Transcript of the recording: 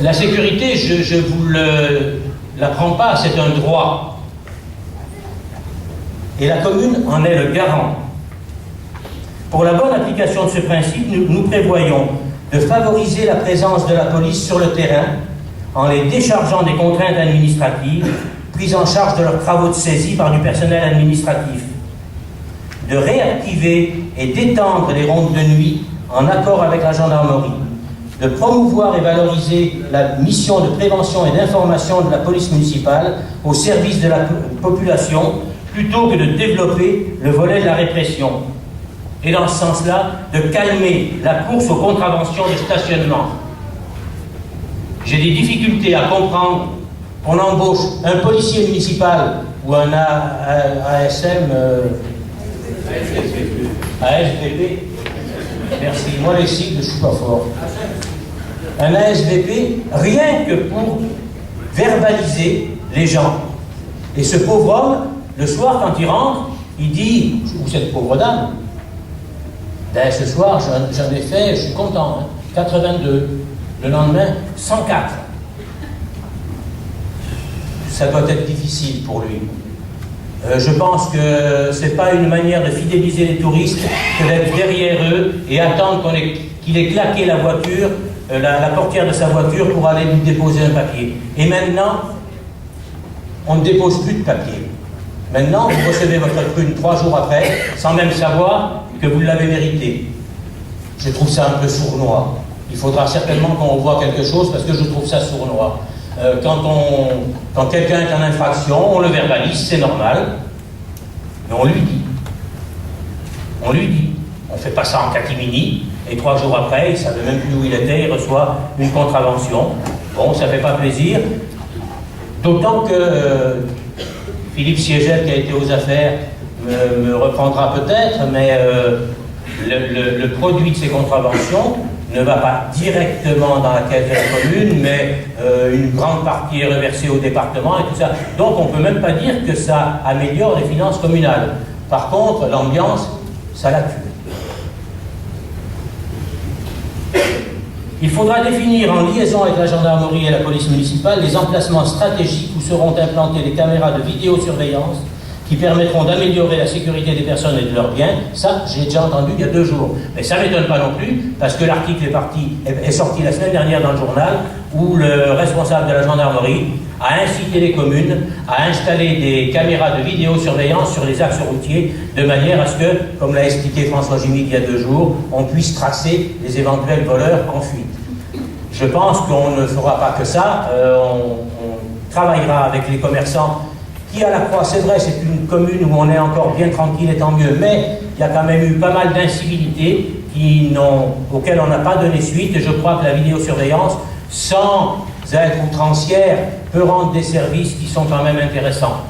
La sécurité, je vous l'apprends pas, c'est un droit. Et la commune en est le garant. Pour la bonne application de ce principe, nous prévoyons de favoriser la présence de la police sur le terrain en les déchargeant des contraintes administratives, prises en charge de leurs travaux de saisie par du personnel administratif, de réactiver et d'étendre les rondes de nuit en accord avec la gendarmerie, de promouvoir et valoriser la mission de prévention et d'information de la police municipale au service de la population, plutôt que de développer le volet de la répression. Et dans ce sens-là, de calmer la course aux contraventions de stationnement. J'ai des difficultés à comprendre qu'on embauche un policier municipal ou un ASM, ASVP, merci, moi les sigles, je ne suis pas fort. Un ASVP, rien que pour verbaliser les gens. Et ce pauvre homme, le soir, quand il rentre, il dit, ou cette pauvre dame, ben, ce soir, j'en ai fait, je suis content, hein, 82. Le lendemain, 104. Ça doit être difficile pour lui. Je pense que ce n'est pas une manière de fidéliser les touristes que d'être derrière eux et attendre qu'il ait claqué la voiture, la portière de sa voiture pour aller lui déposer un papier. Et maintenant, on ne dépose plus de papier. Maintenant, vous recevez votre prune 3 jours après, sans même savoir que vous l'avez mérité. Je trouve ça un peu sournois. Il faudra certainement qu'on revoie quelque chose parce que je trouve ça sournois. Quand quelqu'un est en infraction, on le verbalise, c'est normal, mais on lui dit. On lui dit. On ne fait pas ça en catimini, et 3 jours après, il ne savait même plus où il était, il reçoit une contravention. Bon, ça ne fait pas plaisir. D'autant que Philippe Siegel, qui a été aux affaires, me reprendra peut-être, mais le produit de ces contraventions ne va pas directement dans la caisse de la commune, mais une grande partie est reversée au département et tout ça. Donc on ne peut même pas dire que ça améliore les finances communales. Par contre, l'ambiance, ça la tue. Il faudra définir en liaison avec la gendarmerie et la police municipale les emplacements stratégiques où seront implantées les caméras de vidéosurveillance qui permettront d'améliorer la sécurité des personnes et de leurs biens. Ça, j'ai déjà entendu il y a 2 jours. Mais ça ne m'étonne pas non plus, parce que l'article est sorti la semaine dernière dans le journal, où le responsable de la gendarmerie a incité les communes à installer des caméras de vidéosurveillance sur les axes routiers, de manière à ce que, comme l'a expliqué François Gimic il y a 2 jours, on puisse tracer les éventuels voleurs en fuite. Je pense qu'on ne fera pas que ça, on travaillera avec les commerçants qui, à la Croix, c'est vrai, c'est une commune où on est encore bien tranquille et tant mieux, mais il y a quand même eu pas mal d'incivilités auxquelles on n'a pas donné suite, et je crois que la vidéosurveillance, sans être outrancière, peut rendre des services qui sont quand même intéressants.